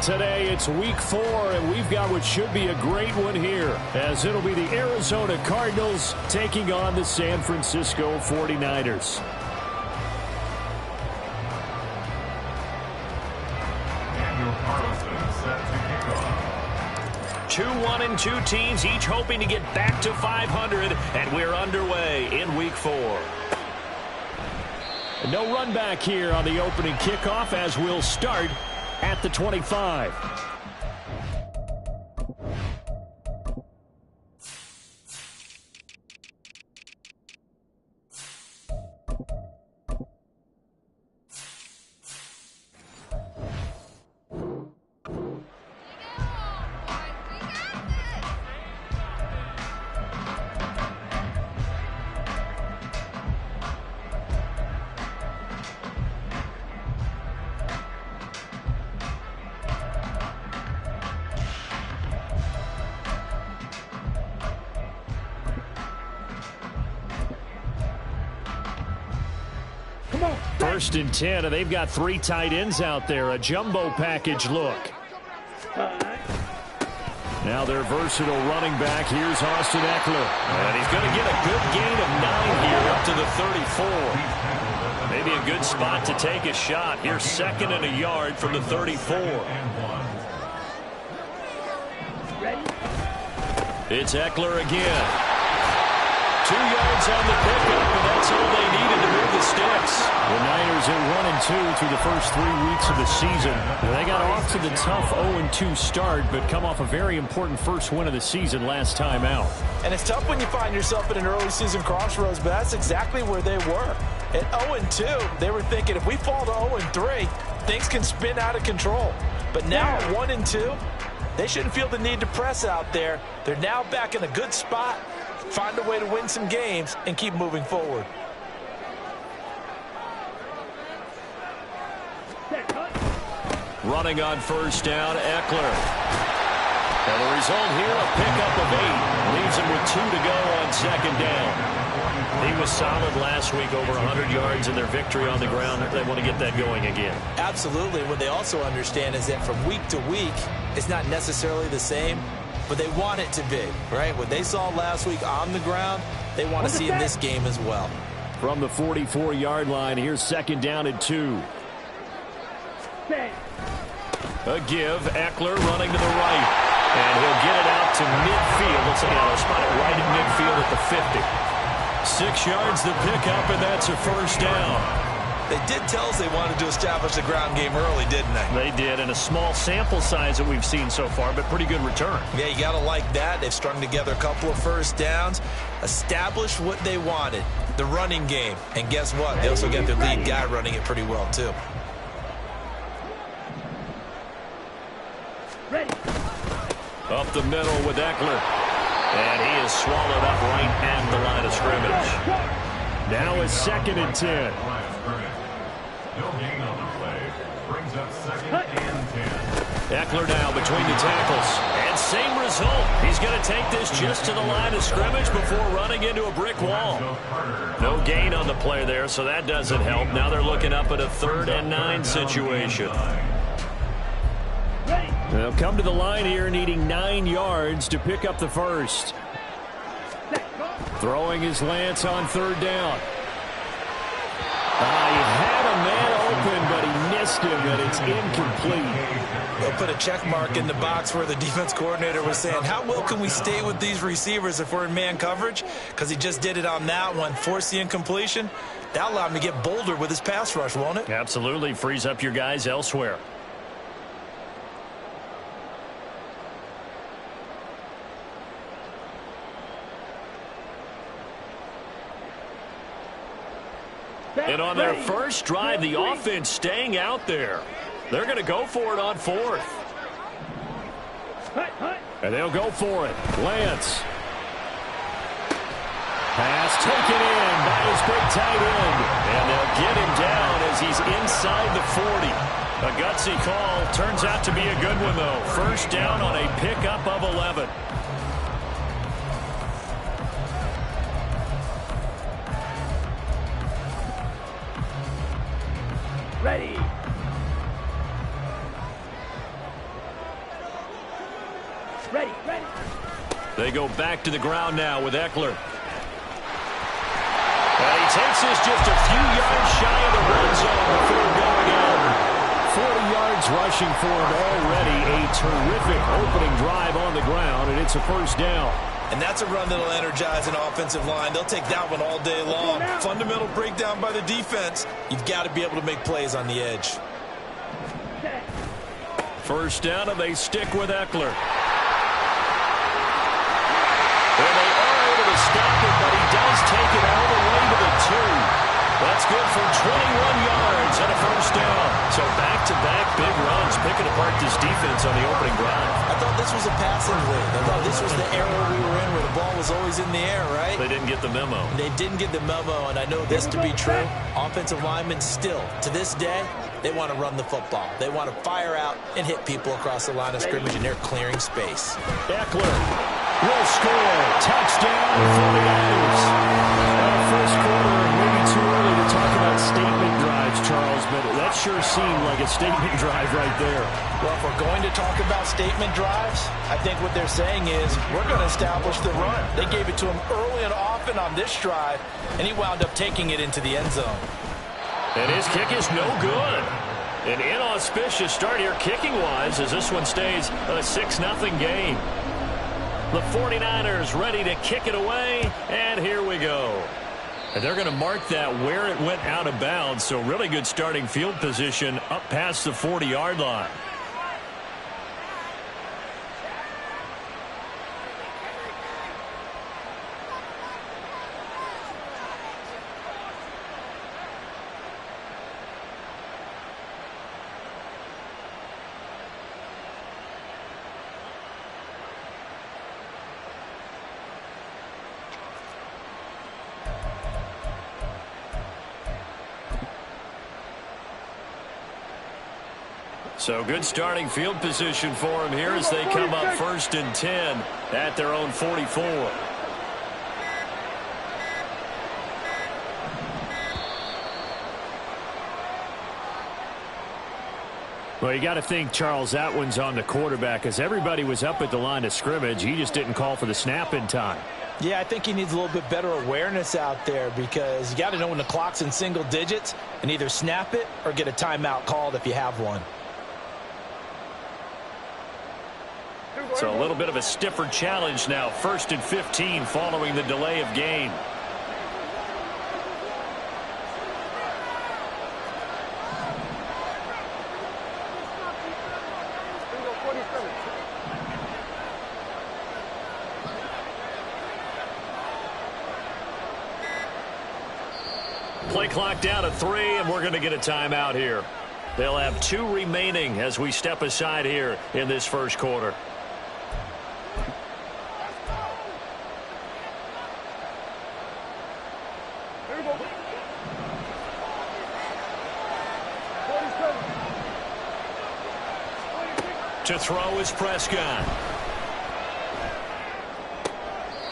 Today it's week 4, and we've got what should be a great one here, as it'll be the Arizona Cardinals taking on the San Francisco 49ers. And your Carlson set to kick off. 2-1-2 teams, each hoping to get back to 500, and we're underway in week 4. No run back here on the opening kickoff, as we'll start at the 25. First and 10, and they've got 3 tight ends out there. A jumbo package look. Now their versatile running back. Here's Austin Eckler. And he's going to get a good gain of 9 here up to the 34. Maybe a good spot to take a shot. Here's 2nd and a yard from the 34. It's Eckler again. 2 yards on the pickup, and that's all they needed to move the sticks. The Niners are 1-2 through the first 3 weeks of the season. They got off to the tough 0-2 start, but come off a very important first win of the season last time out. And it's tough when you find yourself in an early season crossroads, but that's exactly where they were. At 0-2, they were thinking if we fall to 0-3, things can spin out of control. But now at 1-2, they shouldn't feel the need to press out there. They're now back in a good spot. Find a way to win some games and keep moving forward. Running on first down, Eckler. And the result here, a pickup of 8. Leaves him with 2 to go on 2nd down. He was solid last week, over 100 yards in their victory on the ground. They want to get that going again. Absolutely. What they also understand is that from week to week, it's not necessarily the same, but they want it to be, right? What they saw last week on the ground, they want to see in this game as well. From the 44-yard line, here's 2nd down and 2. A give, Eckler running to the right, and he'll get it out to midfield. Looks like they'll spot it right at midfield at the 50. 6 yards the pickup, and that's a first down. They did tell us they wanted to establish the ground game early, didn't they? They did, and a small sample size that we've seen so far, but pretty good return. Yeah, you got to like that. They've strung together a couple of first downs, established what they wanted, the running game. And guess what? They also got their lead guy running it pretty well, too. Up the middle with Eckler. And he is swallowed up right at the line of scrimmage. Now it's 2nd and 10. No gain on the play. Brings up 2nd and 10. Eckler now between the tackles. And same result. He's going to take this just to the line of scrimmage before running into a brick wall. No gain on the play there, so that doesn't help. Now they're looking up at a 3rd and 9 situation. They'll come to the line here needing 9 yards to pick up the first. Throwing his Lance on 3rd down. He had a man open, but he missed him, and it's incomplete. They'll put a check mark in the box where the defense coordinator was saying, how well can we stay with these receivers if we're in man coverage? Because he just did it on that one, forced the incompletion. That'll allow him to get bolder with his pass rush, won't it? Absolutely. Frees up your guys elsewhere. And on their first drive, the offense staying out there. They're going to go for it on 4th. And they'll go for it. Lance. Pass taken in by his big tight end. And they'll get him down as he's inside the 40. A gutsy call. Turns out to be a good one, though. First down on a pickup of 11. Ready. They go back to the ground now with Eckler. And he takes this just a few yards shy of the red zone before going out. 40 yards rushing for him already. A terrific opening drive on the ground, and it's a first down. And that's a run that'll energize an offensive line. They'll take that one all day long. Fundamental breakdown by the defense. You've got to be able to make plays on the edge. First down, and they stick with Eckler. And they are able to stop it, but he does take it all the way to the 2. That's good for 21 yards and a first down. So back-to-back big runs, picking apart this defense on the opening drive. I thought this was a passing league. I thought this was the era we were in where the ball was always in the air, right? They didn't get the memo. They didn't get the memo, and I know this to be true. Offensive linemen still, to this day, they want to run the football. They want to fire out and hit people across the line of scrimmage, and they're clearing space. Eckler will score. Touchdown, 49ers. First quarter, maybe too early to talk about statement drives, Charles, but that sure seemed like a statement drive right there. Well, if we're going to talk about statement drives, I think what they're saying is we're going to establish the run. They gave it to him early and often on this drive, and he wound up taking it into the end zone. And his kick is no good. An inauspicious start here kicking-wise as this one stays a 6-0 game. The 49ers ready to kick it away, and here we go. And they're going to mark that where it went out of bounds, so really good starting field position up past the 40-yard line. So good starting field position for them here as they come up 1st and 10 at their own 44. Well, you got to think, Charles, that one's on the quarterback as everybody was up at the line of scrimmage. He just didn't call for the snap in time. Yeah, I think he needs a little bit better awareness out there because you got to know when the clock's in single digits and either snap it or get a timeout called if you have one. So a little bit of a stiffer challenge now. 1st and 15 following the delay of game. Play clock down to 3, and we're going to get a timeout here. They'll have 2 remaining as we step aside here in this first quarter. To throw is Prescott.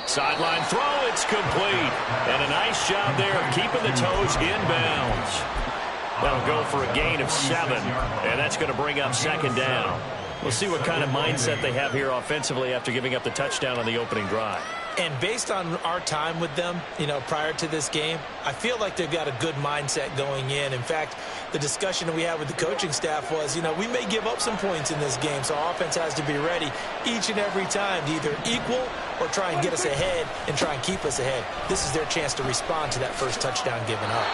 Sideline throw, it's complete. And a nice job there of keeping the toes inbounds. That'll go for a gain of 7, and that's going to bring up 2nd down. We'll see what kind of mindset they have here offensively after giving up the touchdown on the opening drive. And based on our time with them, prior to this game, I feel like they've got a good mindset going in. In fact, the discussion that we had with the coaching staff was, we may give up some points in this game, so our offense has to be ready each and every time to either equal or try and get us ahead and try and keep us ahead. This is their chance to respond to that first touchdown given up.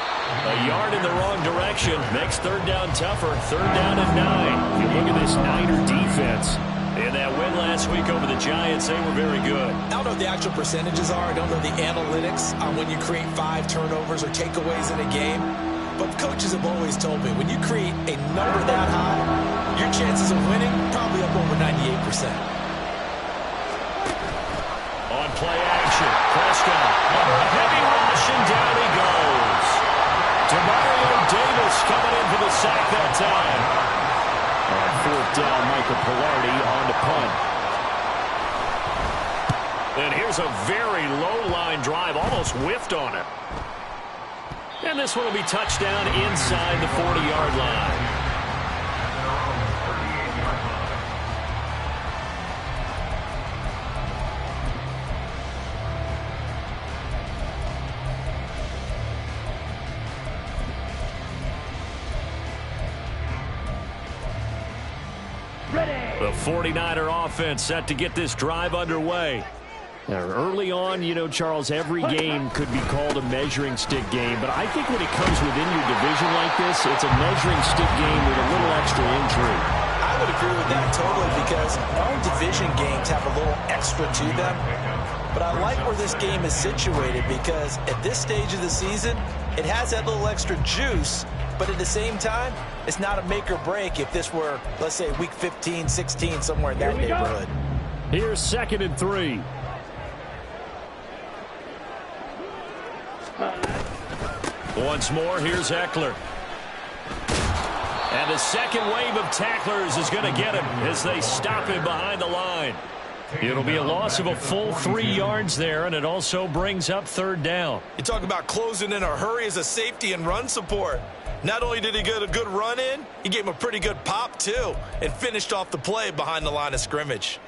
A yard in the wrong direction makes 3rd down tougher. 3rd down and 9. You look at this Niner defense. In that win last week over the Giants, they were very good. I don't know what the actual percentages are. I don't know the analytics on when you create 5 turnovers or takeaways in a game. But coaches have always told me, when you create a number that high, your chances of winning probably up over 98%. On play action, Prescott. Heavy rush, and down he goes. Demario Davis coming in for the sack that time. On 4th down, Michael Pilardi on the punt. And here's a very low-line drive, almost whiffed on it. And this one will be touchdown inside the 40-yard line. The 49er offense set to get this drive underway. Now, early on, you know, Charles, every game could be called a measuring stick game, but I think when it comes within your division like this, it's a measuring stick game with a little extra intrigue. I would agree with that totally because our division games have a little extra to them. But I like where this game is situated because at this stage of the season, it has that little extra juice, but at the same time, it's not a make or break if this were, let's say, week 15, 16, somewhere in that neighborhood. Here's 2nd and 3. Once more, here's Eckler. And the second wave of tacklers is going to get him as they stop him behind the line. It'll be a loss of a full 3 yards there, and it also brings up 3rd down. You talk about closing in a hurry as a safety and run support. Not only did he get a good run in, he gave him a pretty good pop, too, and finished off the play behind the line of scrimmage.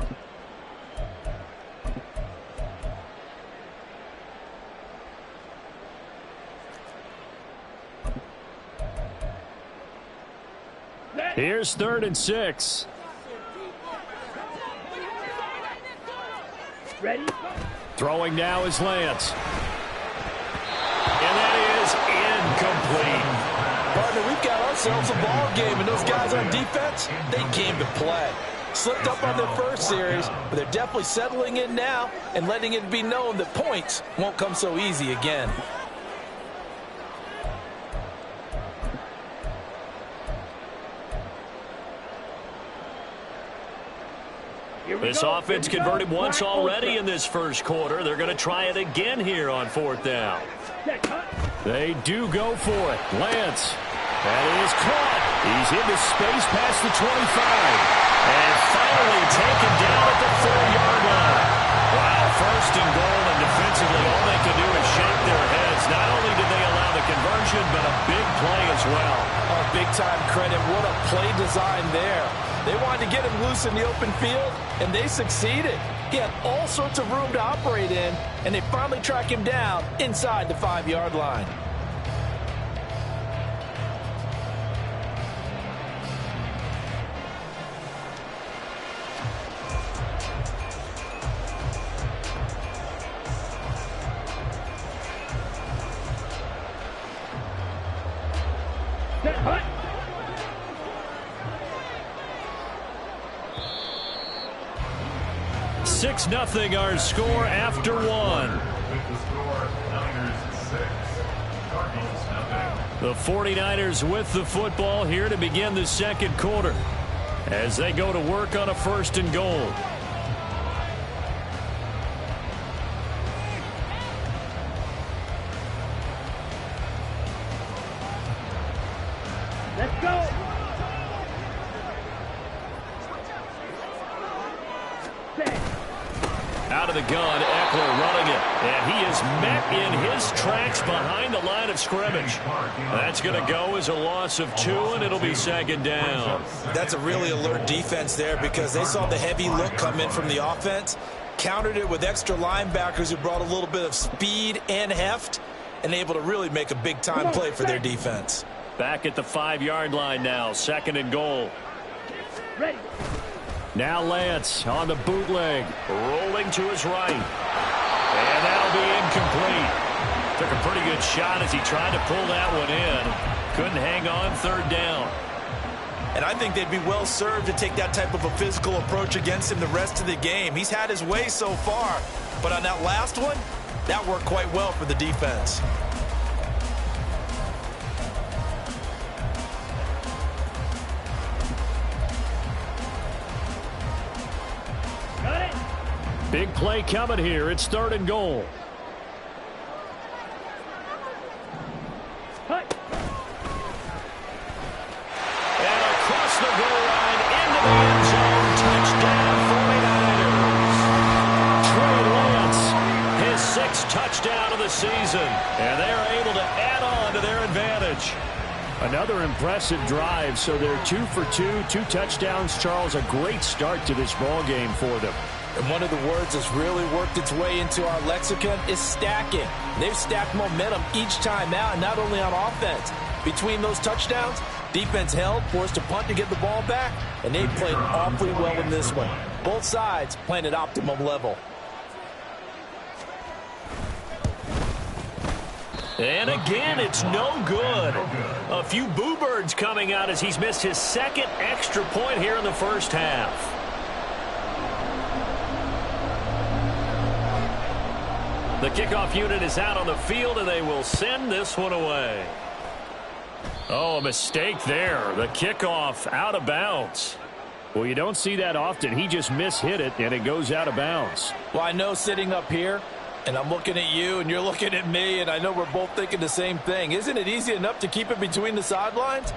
Here's 3rd and 6. Ready? Throwing now is Lance. And that is incomplete. Partner, we've got ourselves a ball game, and those guys on defense, they came to play. Slipped up on their first series, but they're definitely settling in now and letting it be known that points won't come so easy again. This offense converted once already in this first quarter. They're going to try it again here on 4th down. They do go for it. Lance. That is caught. He's into space past the 25. And finally taken down at the 4-yard line. Wow, 1st and goal, and defensively all they can do is shake their heads. Not only did they allow the conversion, but a big play as well. Oh, big-time credit. What a play design there. They wanted to get him loose in the open field, and they succeeded. He had all sorts of room to operate in, and they finally track him down inside the 5-yard line. Hut. 6-0 our score after 1. With the score, Niners 6, Cardinals 0. The 49ers with the football here to begin the 2nd quarter as they go to work on a 1st and goal. Let's go. Out of the gun, Eckler running it. And he is met in his tracks behind the line of scrimmage. That's going to go as a loss of 2, and it'll be 2nd down. That's a really alert defense there because they saw the heavy look come in from the offense, countered it with extra linebackers who brought a little bit of speed and heft, and able to really make a big-time play for their defense. Back at the 5-yard line now, 2nd and goal. Ready. Now Lance on the bootleg, rolling to his right. And that'll be incomplete. Took a pretty good shot as he tried to pull that one in. Couldn't hang on, 3rd down. And I think they'd be well served to take that type of a physical approach against him the rest of the game. He's had his way so far, but on that last one, that worked quite well for the defense. Big play coming here. It's 3rd and goal. Hut. And across the goal line into the end zone. Touchdown 49ers. Trey Lance, his 6th touchdown of the season. And they are able to add on to their advantage. Another impressive drive. So they're 2 for 2, 2 touchdowns. Charles, a great start to this ball game for them. And one of the words that's really worked its way into our lexicon is stacking. They've stacked momentum each time out, and not only on offense. Between those touchdowns, Defense held, forced to punt to get the ball back, and they played awfully well in this one. Both sides playing at optimum level. And again, it's no good. A few boo birds coming out as he's missed his second extra point here in the first half. The kickoff unit is out on the field, and they will send this one away. Oh, a mistake there. The kickoff out of bounds. Well, you don't see that often. He just mishit it, and it goes out of bounds. Well, I know sitting up here, and I'm looking at you, and you're looking at me, and I know we're both thinking the same thing. Isn't it easy enough to keep it between the sidelines?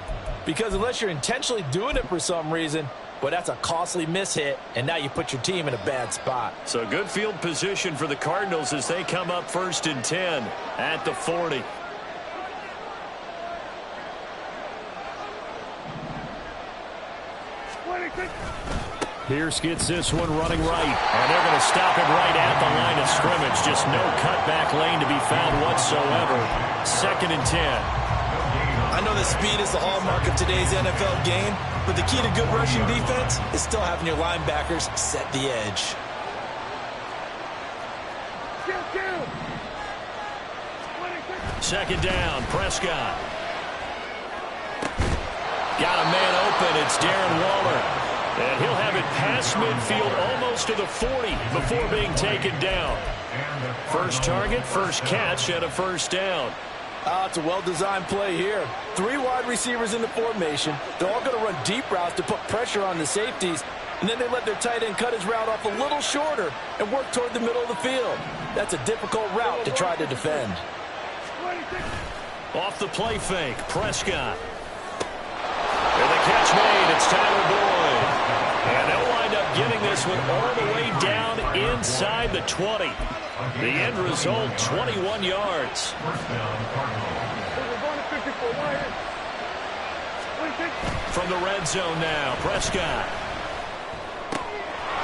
Because unless you're intentionally doing it for some reason, well, that's a costly mishit, and now you put your team in a bad spot. So good field position for the Cardinals as they come up 1st and 10 at the 40. Pierce gets this one running right, and they're going to stop him right at the line of scrimmage. Just no cutback lane to be found whatsoever. 2nd and 10. I know that speed is the hallmark of today's NFL game, but the key to good rushing defense is still having your linebackers set the edge. Second down, Prescott. Got a man open. It's Darren Waller. And he'll have it past midfield almost to the 40 before being taken down. First target, first catch, and a first down. It's a well-designed play here. 3 wide receivers in the formation. They're all going to run deep routes to put pressure on the safeties. And then they let their tight end cut his route off a little shorter and work toward the middle of the field. That's a difficult route to try to defend. Off the play fake, Prescott. And the catch made, it's Tyler Boyd. And they'll wind up getting this one all the way down inside the 20. The end result, 21 yards. From the red zone now, Prescott.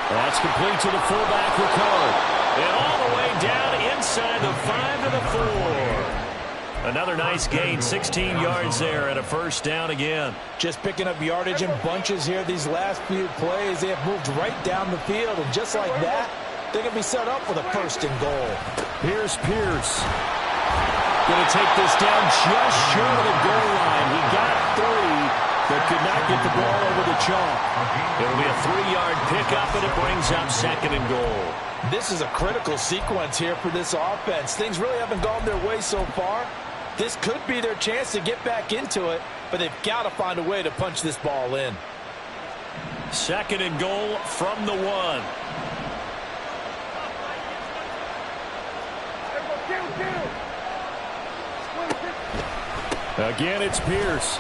That's complete to the fullback, Ricard. And all the way down inside the 5 to the 4. Another nice gain, 16 yards there, and a first down again. Just picking up yardage in bunches here these last few plays. They have moved right down the field, and just like that, they're going to be set up with a 1st and goal. Here's Pierce. Going to take this down just short of the goal line. He got 3, but could not get the ball over the chalk. It'll be a 3-yard pickup, and it brings up 2nd and goal. This is a critical sequence here for this offense. Things really haven't gone their way so far. This could be their chance to get back into it, but they've got to find a way to punch this ball in. 2nd and goal from the 1. Again, it's Pierce.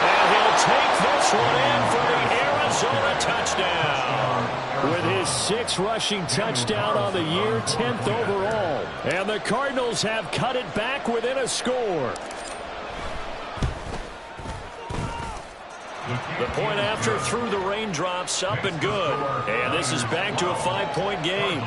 And he'll take this one in for the Arizona touchdown. With his 6th rushing touchdown on the year, 10th overall. And the Cardinals have cut it back within a score. The point after through the raindrops, up and good. And this is back to a 5-point game.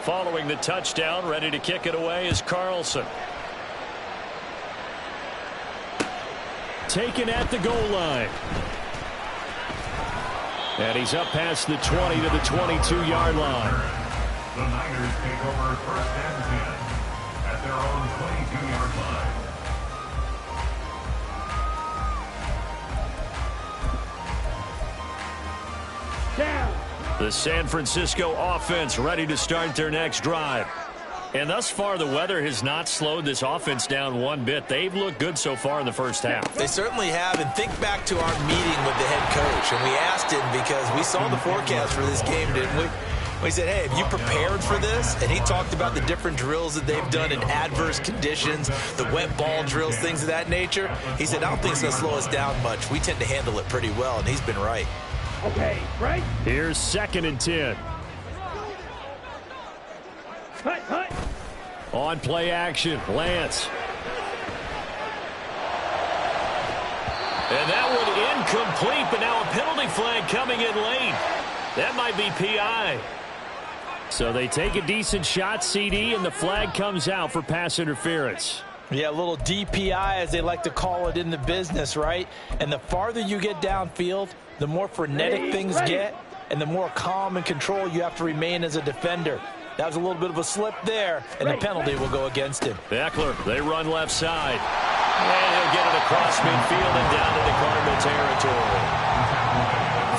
Following the touchdown, ready to kick it away is Carlson. Taken at the goal line. And he's up past the 20 to the 22-yard line. The Niners take over 1st and 10 at their own 22-yard line. The San Francisco offense ready to start their next drive. And thus far, the weather has not slowed this offense down one bit. They've looked good so far in the first half. They certainly have, and think back to our meeting with the head coach, and we asked him because we saw the forecast for this game, didn't we? We said, hey, have you prepared for this? And he talked about the different drills that they've done in adverse conditions, the wet ball drills, things of that nature. He said, I don't think it's going to slow us down much. We tend to handle it pretty well, and he's been right. Okay, right? Here's 2nd and 10. On play action, Lance. And that one incomplete, but now a penalty flag coming in late. That might be PI. So they take a decent shot, CD, and the flag comes out for pass interference. Yeah, a little DPI, as they like to call it in the business, right? And the farther you get downfield, the more frenetic things get, and the more calm and control you have to remain as a defender. That was a little bit of a slip there, and the penalty will go against him. Eckler, they run left side. And he'll get it across midfield and down into Cardinal territory.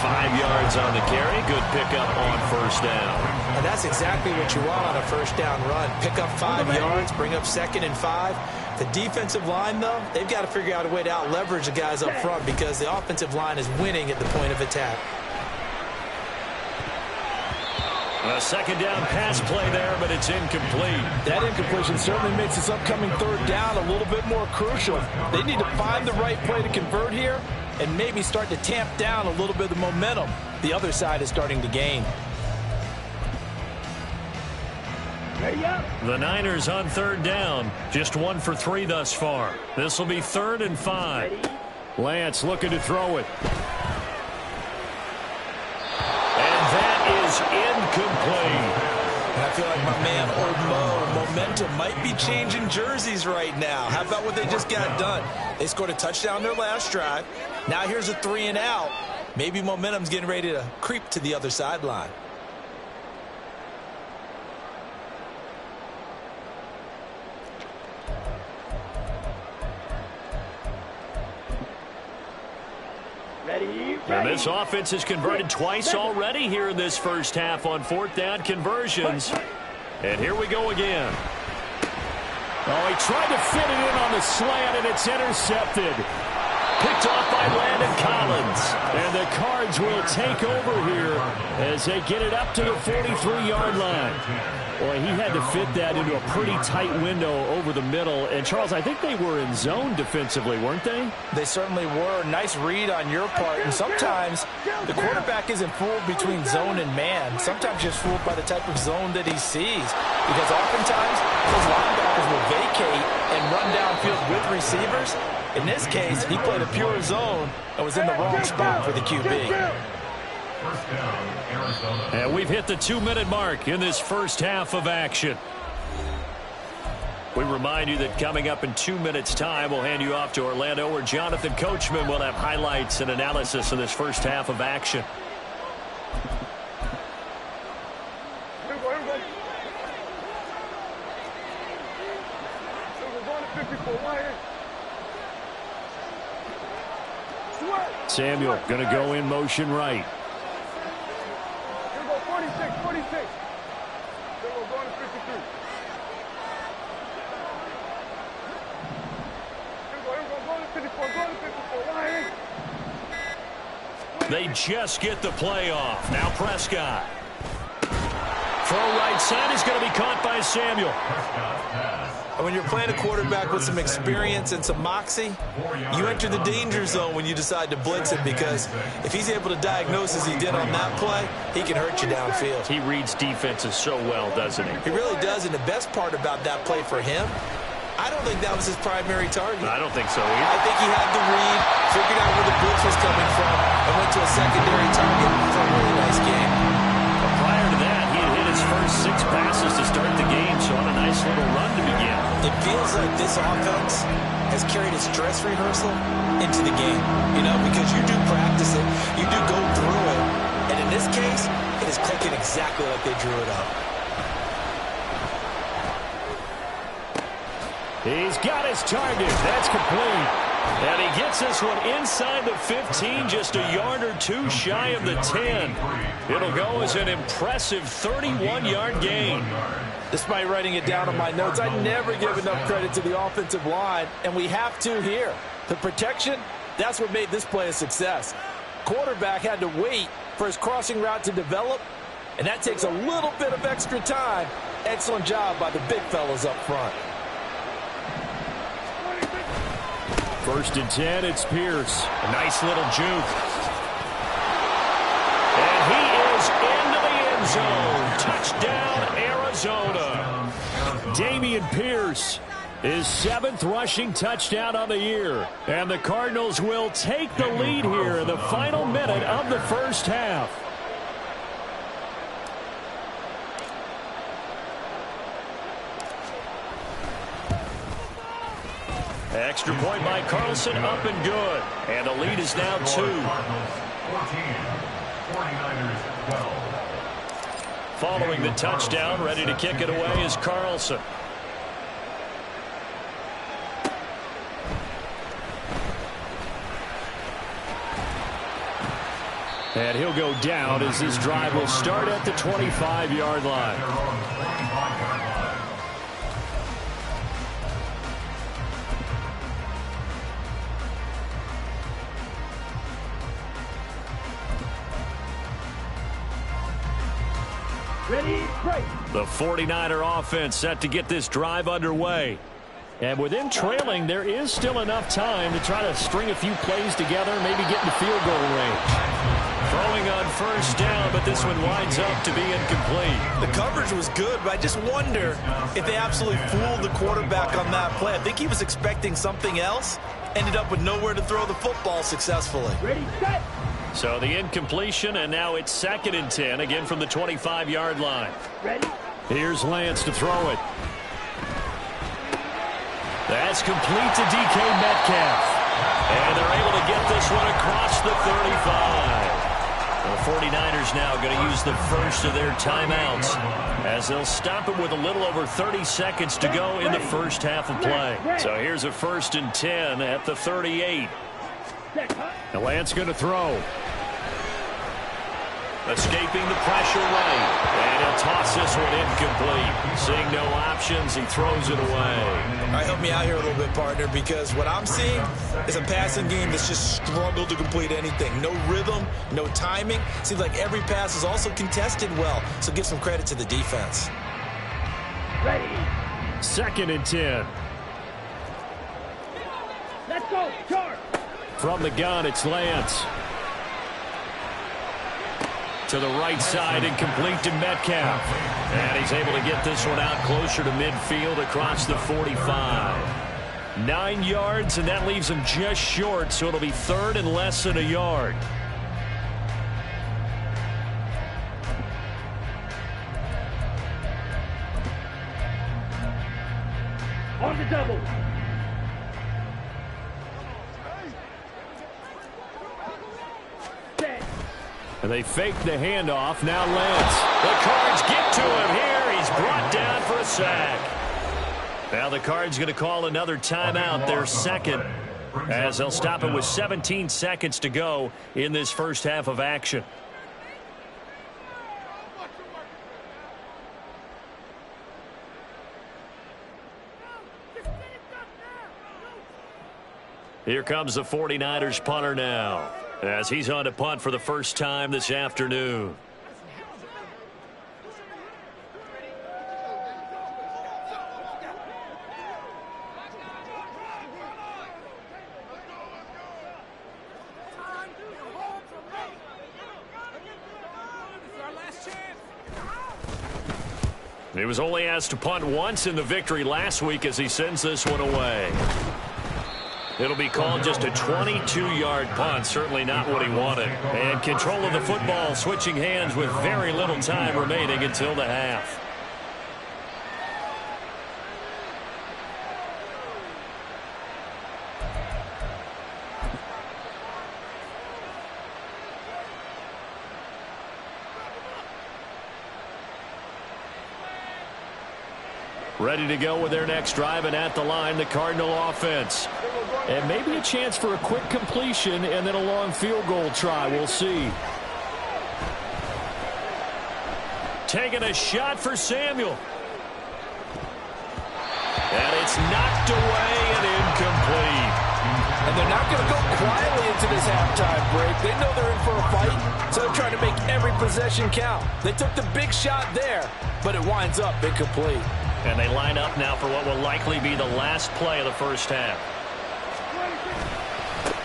5 yards on the carry. Good pickup on first down. And that's exactly what you want on a first down run. Pick up 5 yards, bring up 2nd and 5. The defensive line, though, they've got to figure out a way to out-leverage the guys up front because the offensive line is winning at the point of attack. A second down pass play there, but it's incomplete. That incompletion certainly makes this upcoming third down a little bit more crucial. They need to find the right play to convert here and maybe start to tamp down a little bit of the momentum the other side is starting to gain. The Niners on third down. Just 1 for 3 thus far. This will be 3rd and 5. Lance looking to throw it. Is incomplete. And I feel like my man, Old Mo, momentum might be changing jerseys right now. How about what they just got done? They scored a touchdown their last drive. Now here's a 3 and out. Maybe momentum's getting ready to creep to the other sideline. And this offense has converted twice already here in this first half on 4th down conversions. And here we go again. Oh, he tried to fit it in on the slant, and it's intercepted. Picked off by Landon Collins. And the Cards will take over here as they get it up to the 43-yard line. Boy, he had to fit that into a pretty tight window over the middle. And, Charles, I think they were in zone defensively, weren't they? They certainly were. Nice read on your part. And sometimes the quarterback isn't fooled between zone and man. Sometimes just fooled by the type of zone that he sees. Because oftentimes those linebackers will vacate and run downfield with receivers. In this case, he played a pure zone and was in the wrong spot for the QB. And we've hit the 2-minute mark in this first half of action. We remind you that coming up in 2 minutes' time, we'll hand you off to Orlando, where Jonathan Coachman will have highlights and analysis of this first half of action. Samuel going to go in motion right. They just get the play off. Now Prescott. Throw right side is going to be caught by Samuel. When you're playing a quarterback with some experience and some moxie, you enter the danger zone when you decide to blitz him, because if he's able to diagnose as he did on that play, he can hurt you downfield. He reads defenses so well, doesn't he? He really does, and the best part about that play for him, I don't think that was his primary target. I don't think so either. I think he had the read, figured out where the blitz was coming from, and went to a secondary target for a really nice game. Well, prior to that, he had hit his first 6 passes to start the game, so on a nice little run to begin. It feels like this offense has carried its dress rehearsal into the game, because you do practice it, you do go through it, and in this case, it is clicking exactly like they drew it up. He's got his target. That's complete. And he gets this one inside the 15, just a yard or 2 shy of the 10. It'll go as an impressive 31-yard gain. Despite writing it down on my notes, I never give enough credit to the offensive line, and we have to here. The protection, that's what made this play a success. Quarterback had to wait for his crossing route to develop, and that takes a little bit of extra time. Excellent job by the big fellas up front. 1st and 10, it's Pierce. A nice little juke. And he is into the end zone. Touchdown, Arizona. Dameon Pierce, his 7th rushing touchdown on the year. And the Cardinals will take the lead here in the final minute of the first half. Extra point by Carlson, up and good. And the lead is now 2. 14, 49ers 12. Following the touchdown, ready to kick it away is Carlson. And he'll go down as this drive will start at the 25-yard line. Ready, break. The 49er offense set to get this drive underway. And with them trailing, there is still enough time to try to string a few plays together, maybe get in the field goal range. Throwing on first down, but this one winds up to be incomplete. The coverage was good, but I just wonder if they absolutely fooled the quarterback on that play. I think he was expecting something else, ended up with nowhere to throw the football successfully. Ready, set. So the incompletion, and now it's 2nd and 10, again from the 25-yard line. Ready. Here's Lance to throw it. That's complete to DK Metcalf. And they're able to get this one across the 35. The 49ers now going to use the first of their timeouts as they'll stop it with a little over 30 seconds to go in the first half of play. So here's a 1st and 10 at the 38. And Lance going to throw. Escaping the pressure right. And he'll toss this one incomplete. Seeing no options, he throws it away. All right, help me out here a little bit, partner, because what I'm seeing is a passing game that's just struggled to complete anything. No rhythm, no timing. Seems like every pass is also contested well, so give some credit to the defense. Ready. 2nd and 10. Let's go. Charge. From the gun, it's Lance. To the right side and complete to Metcalf. And he's able to get this one out closer to midfield across the 45. 9 yards, and that leaves him just short, so it'll be 3rd and less than a yard. On the double. And they fake the handoff. Now Lance. The Cards get to him here. He's brought down for a sack. Now the Cards going to call another timeout, their 2nd, as they'll stop it with 17 seconds to go in this first half of action. Here comes the 49ers punter now, as he's on to punt for the first time this afternoon. He was only asked to punt once in the victory last week as he sends this one away. It'll be called just a 22-yard punt, certainly not what he wanted. And control of the football switching hands with very little time remaining until the half. Ready to go with their next drive, and at the line, the Cardinal offense. And maybe a chance for a quick completion and then a long field goal try. We'll see. Taking a shot for Samuel. And it's knocked away and incomplete. And they're not going to go quietly into this halftime break. They know they're in for a fight, so they're trying to make every possession count. They took the big shot there, but it winds up incomplete. And they line up now for what will likely be the last play of the first half.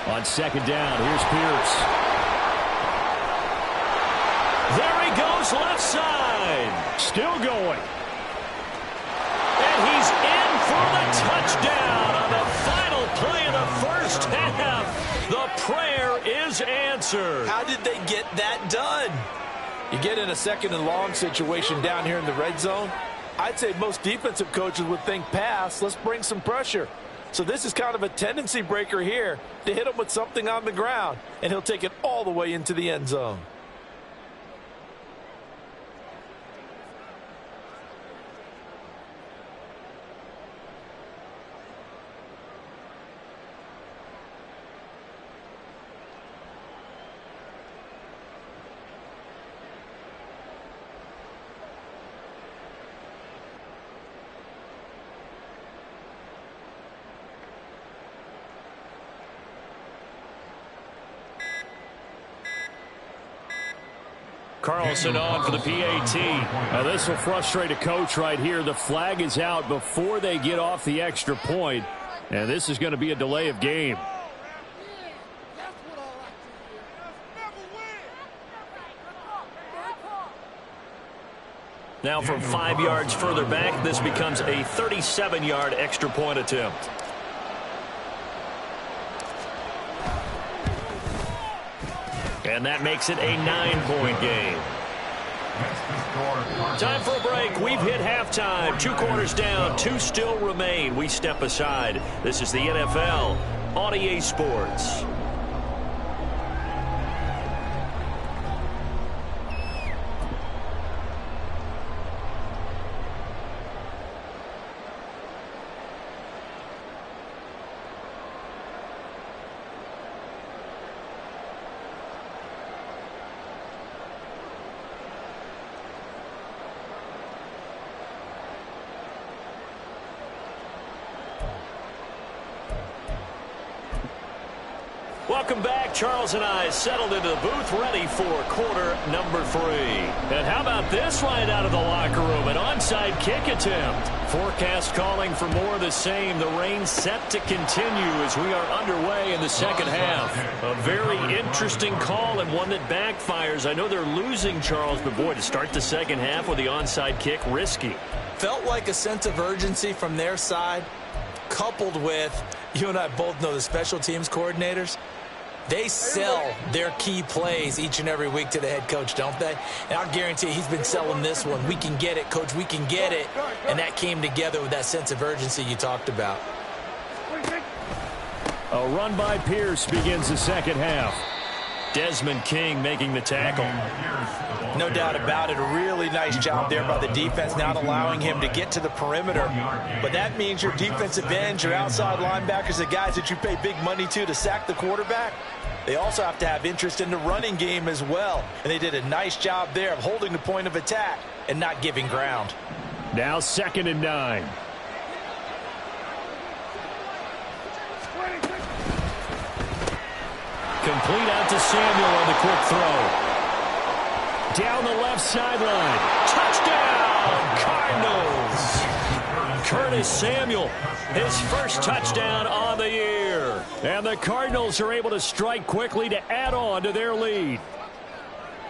On second down, here's Pierce. There he goes, left side. Still going. And he's in for the touchdown on the final play of the first half. The prayer is answered. How did they get that done? You get in a second and long situation down here in the red zone. I'd say most defensive coaches would think pass. Let's bring some pressure. So this is kind of a tendency breaker here to hit him with something on the ground, and he'll take it all the way into the end zone. Carlson on for the PAT. Now this will frustrate a coach right here. The flag is out before they get off the extra point, and this is going to be a delay of game. Now from 5 yards further back, this becomes a 37-yard extra point attempt. And that makes it a 9-point game. Time for a break. We've hit halftime. 2 quarters down, 2 still remain. We step aside. This is the NFL on EA Sports. Welcome back. Charles and I settled into the booth ready for quarter number 3. And how about this right out of the locker room? An onside kick attempt. Forecast calling for more of the same. The rain set to continue as we are underway in the second half. A very interesting call and one that backfires. I know they're losing, Charles, but boy, to start the second half with the onside kick, risky. Felt like a sense of urgency from their side, coupled with, you and I both know the special teams coordinators. They sell their key plays each and every week to the head coach, don't they? And I'll guarantee he's been selling this one. We can get it, coach. We can get it. And that came together with that sense of urgency you talked about. A run by Pierce begins the second half. Desmond King making the tackle. No doubt about it. A really nice job there by the defense, not allowing him to get to the perimeter. But that means your defensive ends, your outside linebackers, the guys that you pay big money to sack the quarterback, they also have to have interest in the running game as well. And they did a nice job there of holding the point of attack and not giving ground. Now 2nd and 9. Complete out to Samuel on the quick throw. Down the left sideline. Touchdown, Cardinals. Curtis Samuel, his first touchdown on the year. And the Cardinals are able to strike quickly to add on to their lead.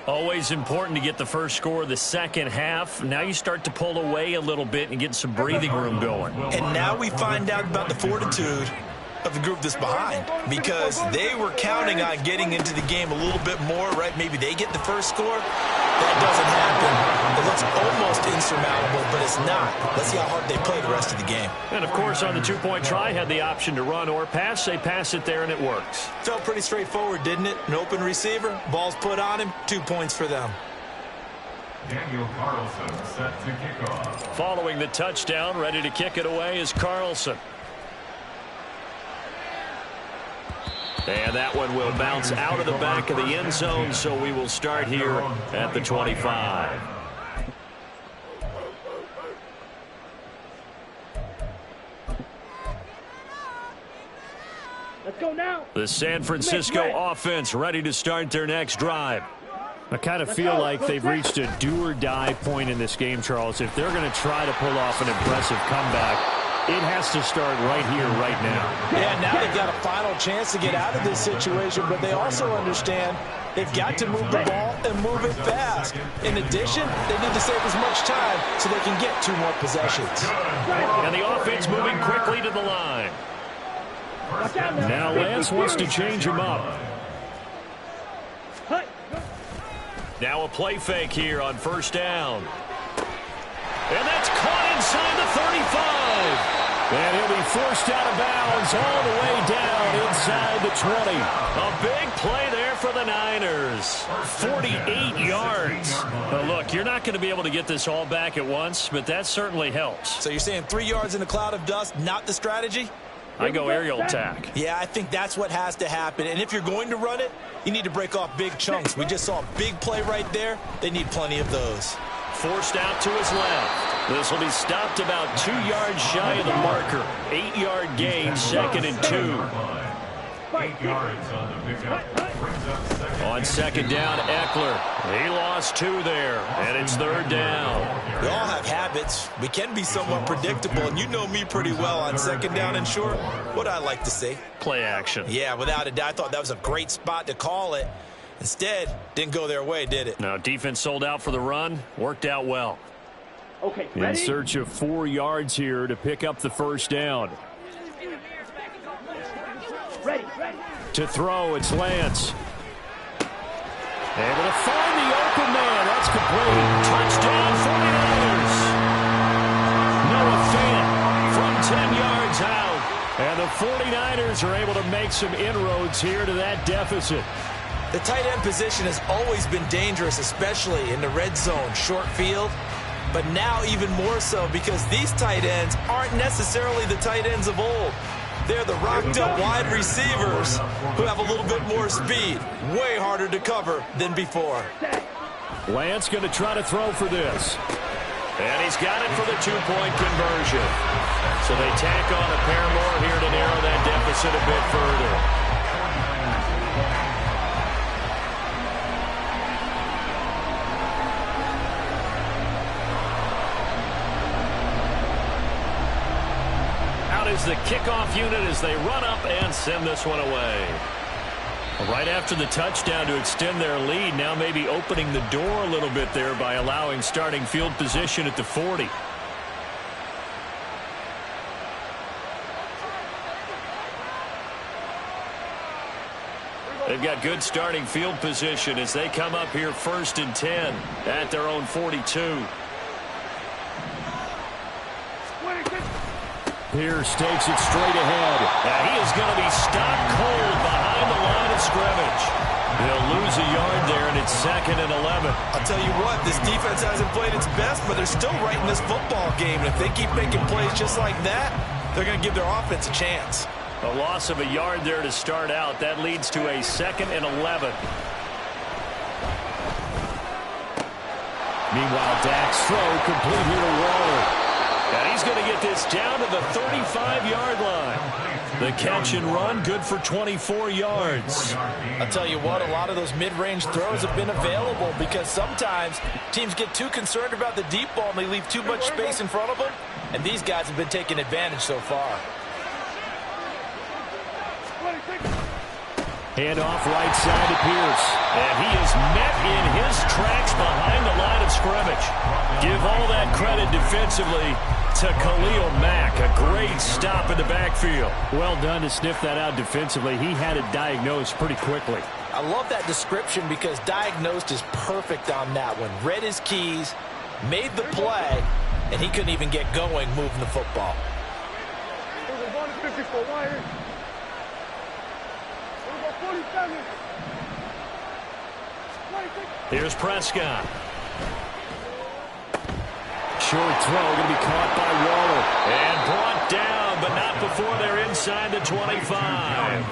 Always important to get the first score of the second half. Now you start to pull away a little bit and get some breathing room going. And now we find out about the fortitude of the group that's behind, because they were counting on getting into the game a little bit more, right? Maybe they get the first score. That doesn't happen. It looks almost insurmountable, but it's not. Let's see how hard they play the rest of the game. And, of course, on the 2-point try, had the option to run or pass. They pass it there, and it works. Felt pretty straightforward, didn't it? An open receiver, ball's put on him, 2 points for them. Daniel Carlson set to kick off. Following the touchdown, ready to kick it away is Carlson. And that one will bounce out of the back of the end zone, so we will start here at the 25. Let's go now. The San Francisco offense ready to start their next drive. I kind of feel like they've reached a do-or-die point in this game, Charles. If they're going to try to pull off an impressive comeback, It has to start right here, right now. Yeah, now they've got a final chance to get out of this situation, but they also understand they've got to move the ball and move it fast. In addition, they need to save as much time so they can get 2 more possessions. And the offense moving quickly to the line. Now Lance wants to change him up. Now a play fake here on first down. And that's caught inside the 35. And he'll be forced out of bounds all the way down inside the 20. A big play there for the Niners. 48 yards. Now look, you're not going to be able to get this all back at once, but that certainly helps. So you're saying 3 yards in a cloud of dust, not the strategy? I go aerial attack. Yeah, I think that's what has to happen. And if you're going to run it, you need to break off big chunks. We just saw a big play right there. They need plenty of those. Forced out to his left. This will be stopped about 2 yards shy of the marker. 8-yard gain, 2nd and 2. 8 yards on the pickup. Brings up second. On 2nd down, Eckler. He lost 2 there, and it's 3rd down. We all have habits. We can be somewhat predictable, and you know me pretty well on 2nd down and short. What I like to see. Play action. Yeah, without a doubt. I thought that was a great spot to call it. Instead, didn't go their way, did it? Now, defense sold out for the run. Worked out well. Okay, In search of 4 yards here to pick up the first down. Ready. To throw, it's Lance. Able to find the open man. That's complete. Touchdown 49ers. Noah Fant from 10 yards out. And the 49ers are able to make some inroads here to that deficit. The tight end position has always been dangerous, especially in the red zone, short field. But now even more so because these tight ends aren't necessarily the tight ends of old. They're the rocked-up wide receivers who have a little bit more speed. Way harder to cover than before. Lance going to try to throw for this. And he's got it for the 2-point conversion. So they tack on a pair more here to narrow that deficit a bit further. Is the kickoff unit as they run up and send this one away. Right after the touchdown to extend their lead, now maybe opening the door a little bit there by allowing starting field position at the 40. They've got good starting field position as they come up here 1st and 10 at their own 42. Pierce takes it straight ahead. And he is going to be stopped cold behind the line of scrimmage. They'll lose a yard there, and it's 2nd and 11. I'll tell you what, this defense hasn't played its best, but they're still right in this football game. And if they keep making plays just like that, they're going to give their offense a chance. A loss of a yard there to start out. That leads to a 2nd and 11. Meanwhile, Dak's throw complete here to Waller. And he's going to get this down to the 35-yard line. The catch and run, good for 24 yards. I'll tell you what, a lot of those mid-range throws have been available because sometimes teams get too concerned about the deep ball and they leave too much space in front of them. And these guys have been taking advantage so far. Handoff right side to Pierce. And he is met in his tracks behind the line of scrimmage. Give all that credit defensively to Khalil Mack. A great stop in the backfield. Well done to sniff that out defensively. He had it diagnosed pretty quickly. I love that description because diagnosed is perfect on that one. Read his keys, made the play, and he couldn't even get going moving the football. Here's Prescott. Short throw going to be caught by Waller. And brought down, but not before they're inside the 25.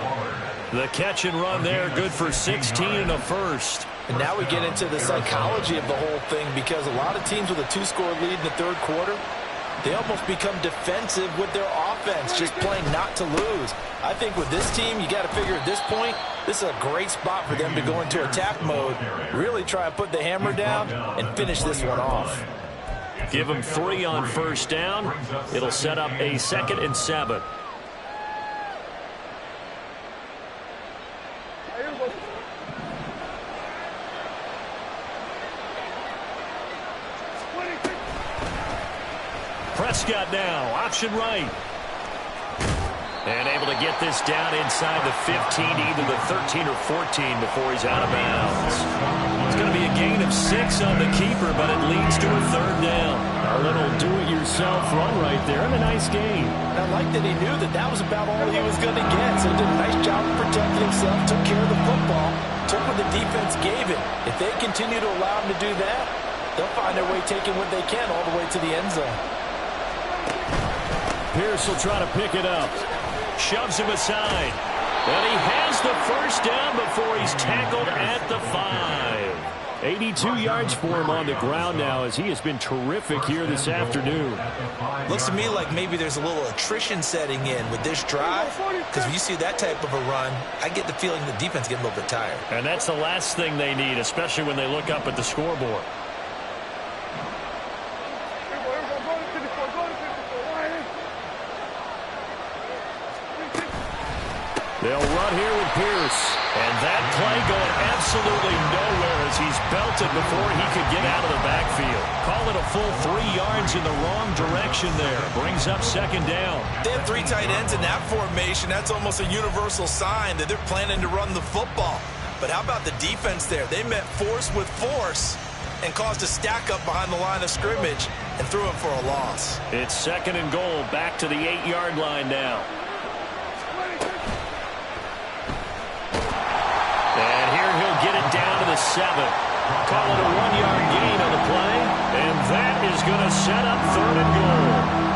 The catch and run there, good for 16 and a first. And now we get into the psychology of the whole thing because a lot of teams with a 2-score lead in the 3rd quarter, they almost become defensive with their offense, just playing not to lose. I think with this team, you got to figure at this point, this is a great spot for them to go into attack mode, really try and put the hammer down and finish this one off. Give him 3 on first down. It'll set up a 2nd and 7. Prescott now, option right. And able to get this down inside the 15, either the 13 or 14 before he's out of bounds. It's going to be a gain of 6 on the keeper, but it leads to a 3rd down. A little do-it-yourself run right there, and a nice gain. I like that he knew that that was about all he was going to get, so he did a nice job of protecting himself, took care of the football, took what the defense gave him. If they continue to allow him to do that, they'll find their way taking what they can all the way to the end zone. Pierce will try to pick it up. Shoves him aside. And he has the 1st down before he's tackled at the 5. 82 yards for him on the ground now, as he has been terrific here this afternoon. Looks to me like maybe there's a little attrition setting in with this drive, because when you see that type of a run, I get the feeling the defense getting a little bit tired. And that's the last thing they need, especially when they look up at the scoreboard. They'll run here with Pierce. And that play going absolutely nowhere as he's belted before he could get out of the backfield. Call it a full 3 yards in the wrong direction there. Brings up 2nd down. They have 3 tight ends in that formation. That's almost a universal sign that they're planning to run the football. But how about the defense there? They met force with force and caused a stack up behind the line of scrimmage and threw it for a loss. It's 2nd and goal, back to the 8-yard line now. And here he'll get it down to the 7. Call it a 1-yard gain on the play. And that is going to set up 3rd and goal.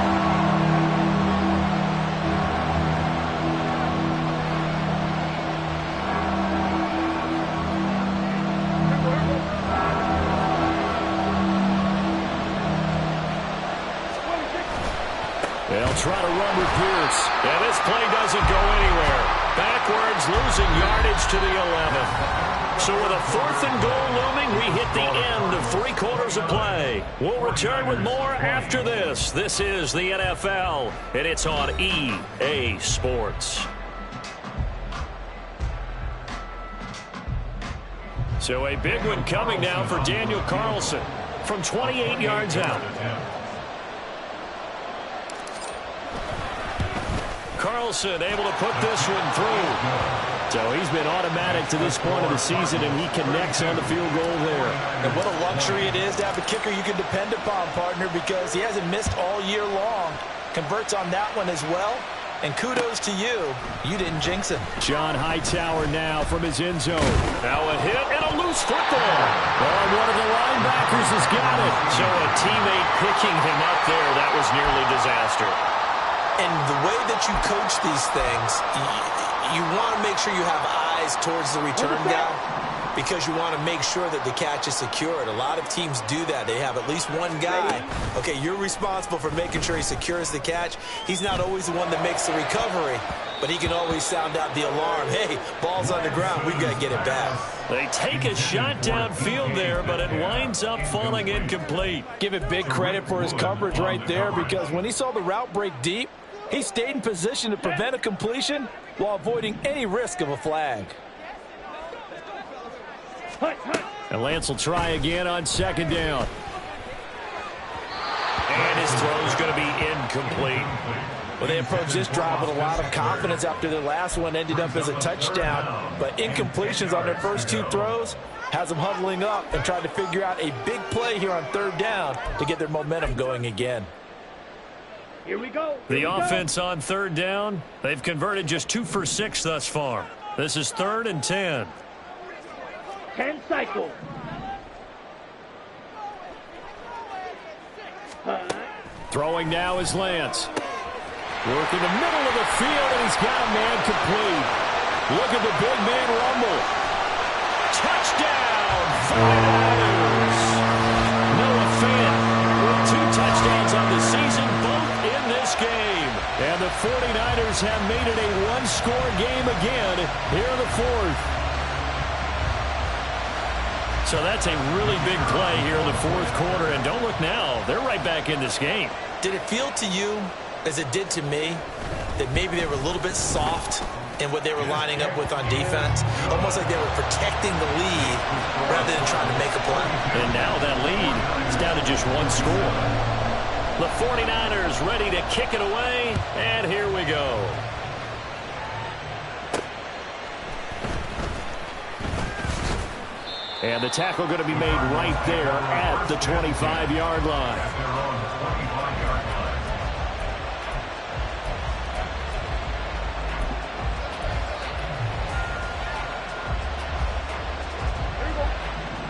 They'll try to run with Pierce. And this play doesn't go anywhere. Backwards, losing yardage to the 11. So with a 4th and goal looming, we hit the end of 3 quarters of play. We'll return with more after this. This is the NFL, and it's on EA Sports. So a big one coming now for Daniel Carlson from 28 yards out. Carlson able to put this one through. So he's been automatic to this point of the season, and he connects on the field goal there. And what a luxury it is to have a kicker you can depend upon, partner, because he hasn't missed all year long. Converts on that one as well. And kudos to you. You didn't jinx him. John Hightower now from his end zone. Now a hit and a loose football. Oh, one of the linebackers has got it. So a teammate picking him up there, that was nearly disaster. And the way that you coach these things, you want to make sure you have eyes towards the return guy because you want to make sure that the catch is secured. A lot of teams do that. They have at least one guy. Okay, you're responsible for making sure he secures the catch. He's not always the one that makes the recovery, but he can always sound out the alarm. Hey, ball's on the ground. We've got to get it back. They take a shot downfield there, but it winds up falling incomplete. Give it big credit for his coverage right there because when he saw the route break deep, he stayed in position to prevent a completion while avoiding any risk of a flag. And Lance will try again on 2nd down. And his throw's going to be incomplete. Well, they approached this drive with a lot of confidence after their last one ended up as a touchdown. But incompletions on their first 2 throws has them huddling up and trying to figure out a big play here on 3rd down to get their momentum going again. Here we go. The offense on 3rd down, they've converted just 2 for 6 thus far. This is 3rd and 10. 10 cycles. Throwing now is Lance. Working the middle of the field, and he's got a man complete. Look at the big man rumble. Touchdown, 49ers. Noah Fant with 2 touchdowns on the season, both in this game. And the 49ers have made it a 1-score game again here in the 4th. So that's a really big play here in the fourth quarter. And don't look now. They're right back in this game. Did it feel to you, as it did to me, that maybe they were a little bit soft in what they were lining up with on defense? Almost like they were protecting the lead rather than trying to make a play. And now that lead is down to just one score. The 49ers ready to kick it away. And here we go. And the tackle going to be made right there at the 25-yard line.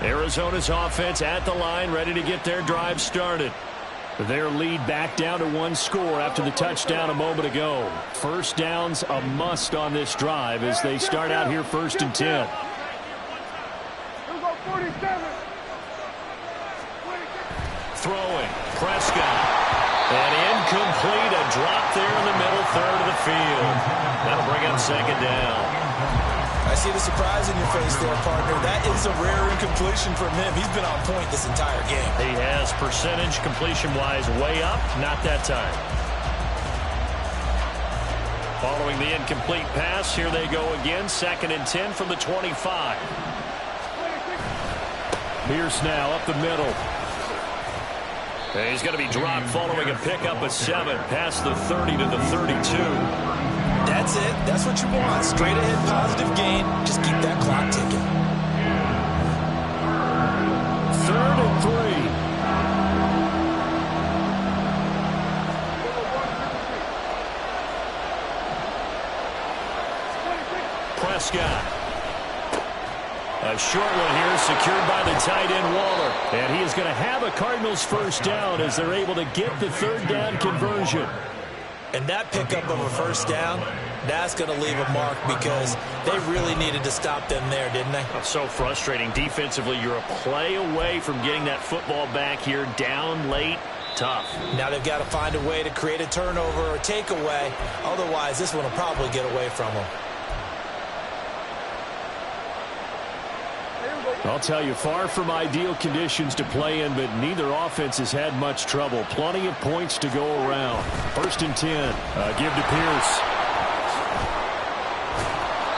Arizona's offense at the line, ready to get their drive started. Their lead back down to one score after the touchdown a moment ago. First down's a must on this drive as they start out here 1st and 10. Throwing, Prescott. And incomplete, a drop there in the middle third of the field. That'll bring up 2nd down. I see the surprise in your face there, partner. That is a rare incompletion from him. He's been on point this entire game. He has, percentage completion-wise way up, not that time. Following the incomplete pass, here they go again. 2nd and 10 from the 25. Pierce now up the middle. And he's going to be dropped following a pickup of 7 past the 30 to the 32. That's it. That's what you want. Straight ahead positive gain. Just keep that clock ticking. 3rd and 3. Prescott. A short one here secured by the tight end Waller. And he is going to have a Cardinals first down as they're able to get the 3rd down conversion. And that pickup of a first down, that's going to leave a mark because they really needed to stop them there, didn't they? That's so frustrating. Defensively, you're a play away from getting that football back here down late. Tough. Now they've got to find a way to create a turnover or takeaway. Otherwise, this one will probably get away from them. I'll tell you, far from ideal conditions to play in, but neither offense has had much trouble. Plenty of points to go around. 1st and 10. Give to Pierce.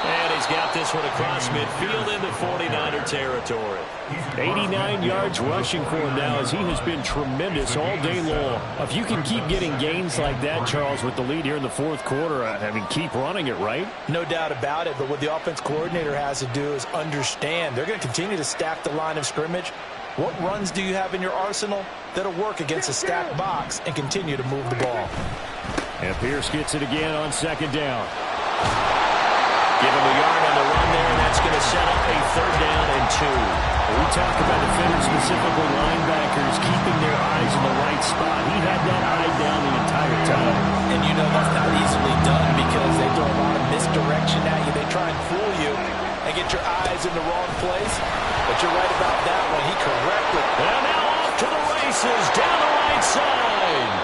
And he's got this one across midfield into 49er territory. 89 yards rushing for him now as he has been tremendous all day long. If you can keep getting gains like that, Charles, with the lead here in the fourth quarter, I mean, keep running it, right? No doubt about it, but what the offense coordinator has to do is understand they're going to continue to stack the line of scrimmage. What runs do you have in your arsenal that'll work against a stacked box and continue to move the ball? And Pierce gets it again on 2nd down. Give him a yard on the run there, and that's going to set up a 3rd down and 2. We talk about defenders, specifically linebackers, keeping their eyes in the right spot. He had that eye down the entire time. And you know that's not easily done because they throw a lot of misdirection at you. They try and fool you and get your eyes in the wrong place. But you're right about that one. He corrected. And now off to the races, down the right side.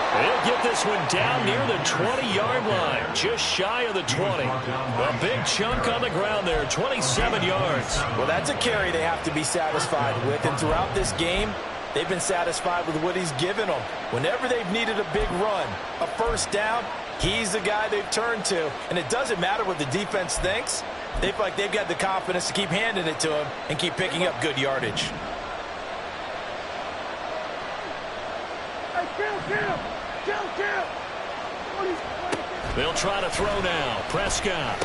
They'll get this one down near the 20-yard line, just shy of the 20. A big chunk on the ground there, 27 yards. Well, that's a carry they have to be satisfied with. And throughout this game, they've been satisfied with what he's given them. Whenever they've needed a big run, a first down, he's the guy they've turned to. And it doesn't matter what the defense thinks. They feel like they've got the confidence to keep handing it to him and keep picking up good yardage. They'll try to throw now. Prescott.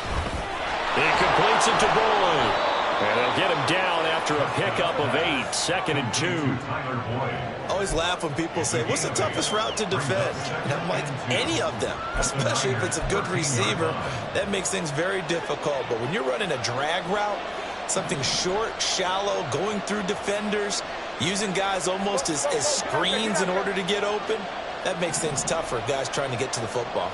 He completes it to Boyd. And they'll get him down after a pickup of 8. 2nd and 2. I always laugh when people say, what's the toughest route to defend? And I'm like, any of them, especially if it's a good receiver. That makes things very difficult. But when you're running a drag route, something short, shallow, going through defenders, using guys almost as screens in order to get open, that makes things tough for guys trying to get to the football.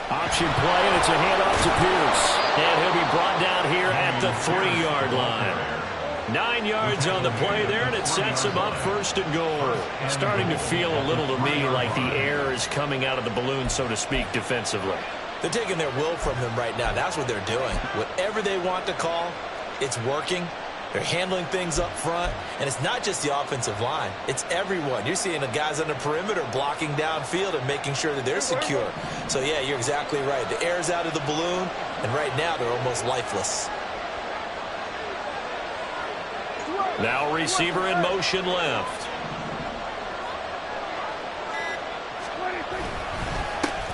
Option play, and it's a handoff to Pierce. And he'll be brought down here at the 3-yard line. 9 yards on the play there, and it sets him up 1st and goal. Starting to feel a little to me like the air is coming out of the balloon, so to speak, defensively. They're taking their will from him right now. That's what they're doing. Whatever they want to call, It's working. They're handling things up front, and it's not just the offensive line. It's everyone. You're seeing the guys on the perimeter blocking downfield and making sure that they're secure. So, yeah, you're exactly right. The air's out of the balloon, and right now they're almost lifeless. Now receiver in motion left.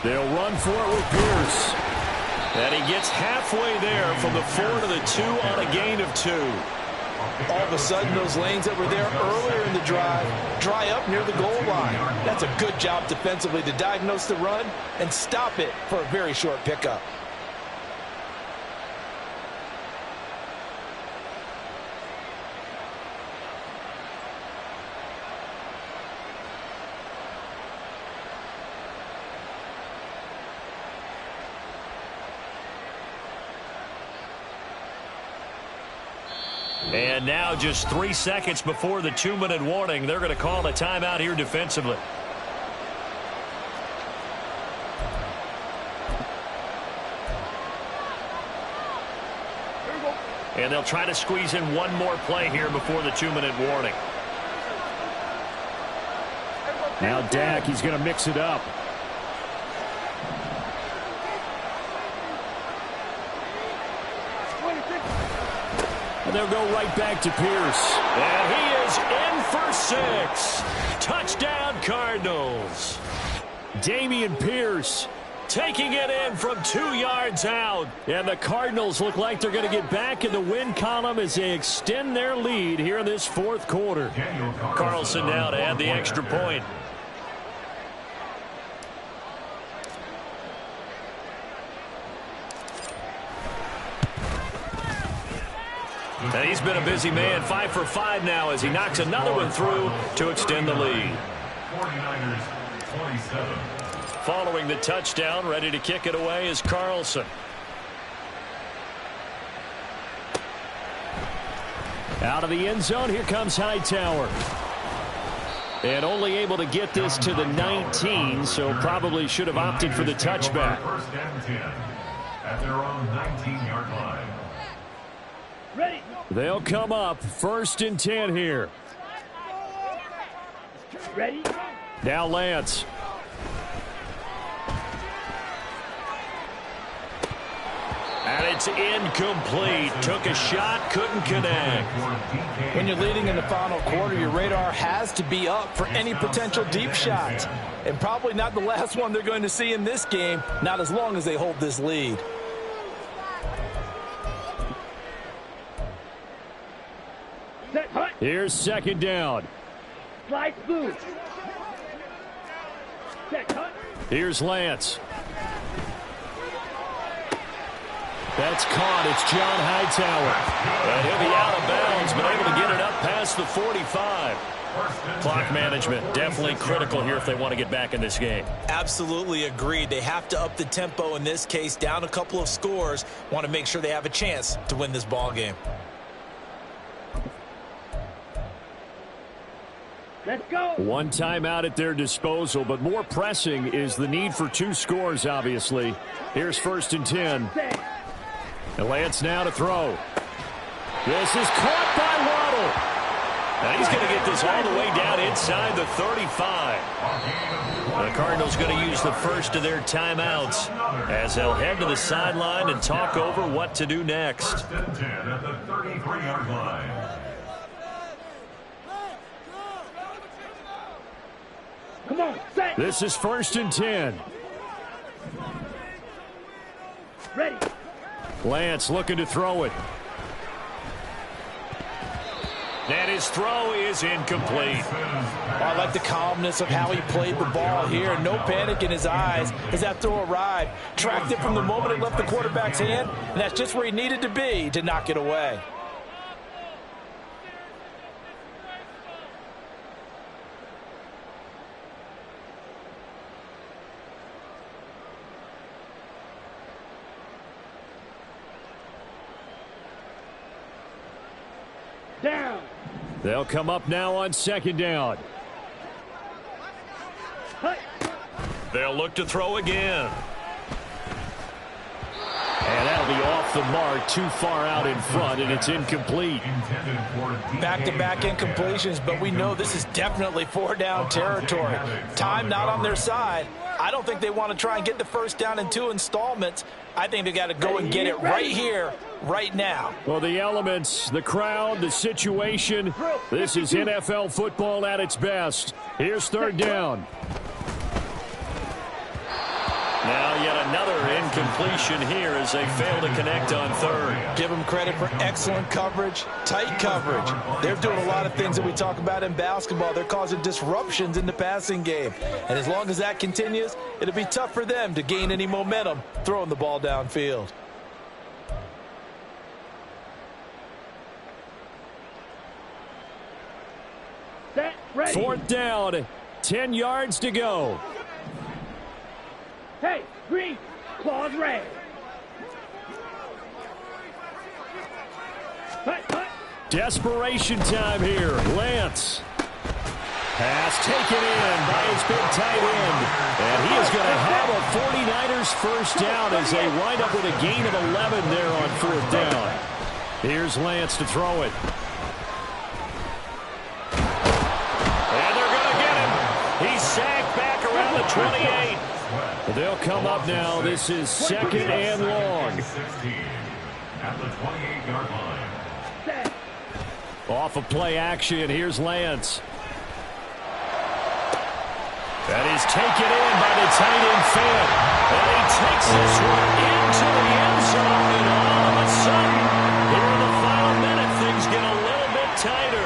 They'll run for it with Pierce. And he gets halfway there from the 4 to the 2 on a gain of 2. All of a sudden, those lanes that were there earlier in the drive dry up near the goal line. That's a good job defensively to diagnose the run and stop it for a very short pickup. And now just 3 seconds before the 2-minute warning, they're going to call a timeout here defensively. And they'll try to squeeze in one more play here before the 2-minute warning. Now Dak, he's going to mix it up. And they'll go right back to Pierce. And he is in for 6. Touchdown, Cardinals. Dameon Pierce taking it in from 2 yards out. And the Cardinals look like they're going to get back in the win column as they extend their lead here in this 4th quarter. Carlson now to add the extra point. And he's been a busy man, 5 for 5 now as he knocks another one through to extend the lead. 49ers 27. Following the touchdown, ready to kick it away is Carlson. Out of the end zone, here comes Hightower. And only able to get this to the 19, so probably should have opted for the touchback. First and 10 at their own 19-yard line. Ready. They'll come up 1st and 10 here. Ready. Now Lance. And it's incomplete. Took a shot, couldn't connect. When you're leading in the final quarter, your radar has to be up for any potential deep shots. And probably not the last one they're going to see in this game, not as long as they hold this lead. Set. Hut. Here's 2nd down. Slide smooth. Set. Hut. Here's Lance. That's caught. It's John Hightower. And he'll be out of bounds, but able to get it up past the 45. Clock management definitely critical here if they want to get back in this game. Absolutely agreed. They have to up the tempo in this case, down a couple of scores. Want to make sure they have a chance to win this ball game. Let's go. One timeout at their disposal, but more pressing is the need for 2 scores, obviously. Here's 1st and 10. Set. And Lance now to throw. This is caught by Waddle. And he's going to get this all the way down inside the 35. The Cardinals going to use the first of their timeouts as they'll head to the sideline and talk over what to do next. 1st and 10 at the 33-yard line. Come on. Set. This is 1st and 10. Ready. Lance looking to throw it. And his throw is incomplete. I like the calmness of how he played the ball here. No panic in his eyes as that throw arrived. Tracked it from the moment it left the quarterback's hand, and that's just where he needed to be to knock it away. Down. They'll come up now on 2nd down. Hut. They'll look to throw again. And that'll be off the the mark too far out in front, and it's incomplete. Back-to-back incompletions, but we know this is definitely four-down territory. Time not on their side. I don't think they want to try and get the first down in 2 installments. I think they got to go and get it right here, right now. Well, the elements, the crowd, the situation, this is NFL football at its best. Here's third down. Now yet another incompletion here as they fail to connect on third. Give them credit for excellent coverage, tight coverage. They're doing a lot of things that we talk about in basketball. They're causing disruptions in the passing game. And as long as that continues, it'll be tough for them to gain any momentum throwing the ball downfield. Set, ready. Fourth down, 10 yards to go. Hey, green, claws red. Hut. Desperation time here. Lance. Pass taken in by his big tight end. And he is going to have a 49ers first down as they wind up with a gain of 11 there on fourth down. Here's Lance to throw it. And they're going to get him. He's sacked back around the 28. They'll come up now. This is second and long. 16 at the 28-yard line. Off of play action, here's Lance. That is taken in by the tight end Fant. And he takes this one into the end zone. And all of a sudden, here in the final minute, things get a little bit tighter.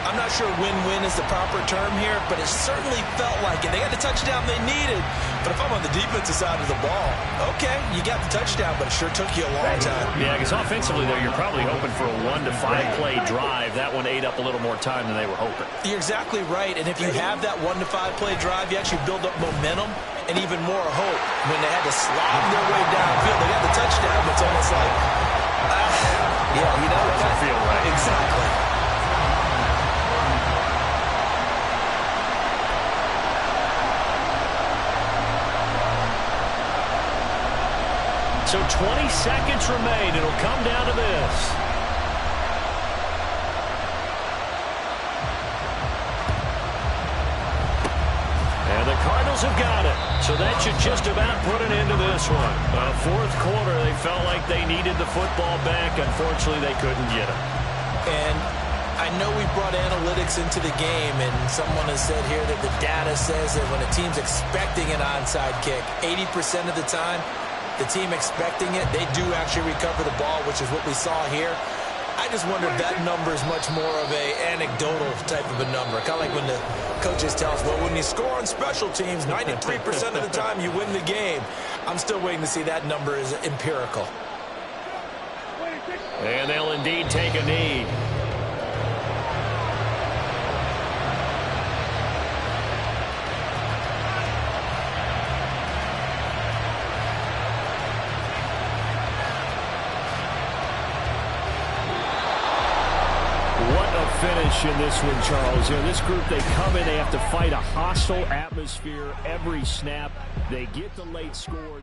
I'm not sure win-win is the proper term here, but it certainly felt like it. They got the touchdown they needed. But if I'm on the defensive side of the ball, okay, you got the touchdown, but it sure took you a long time. Yeah, because offensively, though, you're probably hoping for a 1 to 5 play drive. That one ate up a little more time than they were hoping. You're exactly right, and if you have that 1 to 5 play drive, you actually build up momentum and even more hope. When they had to slob their way downfield, they got the touchdown, but it's almost like, yeah, you know, it doesn't feel right. Exactly. So 20 seconds remain. It'll come down to this. And the Cardinals have got it. So that should just about put an end to this one. Fourth quarter, they felt like they needed the football back. Unfortunately, they couldn't get it. And I know we brought analytics into the game, and someone has said here that the data says that when a team's expecting an onside kick, 80% of the time, the team expecting it, they do actually recover the ball, which is what we saw here. I just wonder if that number is much more of a anecdotal type of a number. Kind of like when the coaches tell us, well, when you score on special teams, 93% of the time you win the game. I'm still waiting to see that number is empirical. And they'll indeed take a knee. Finish in this one, Charles. You know, this group, they come in, they have to fight a hostile atmosphere every snap. They get the late score.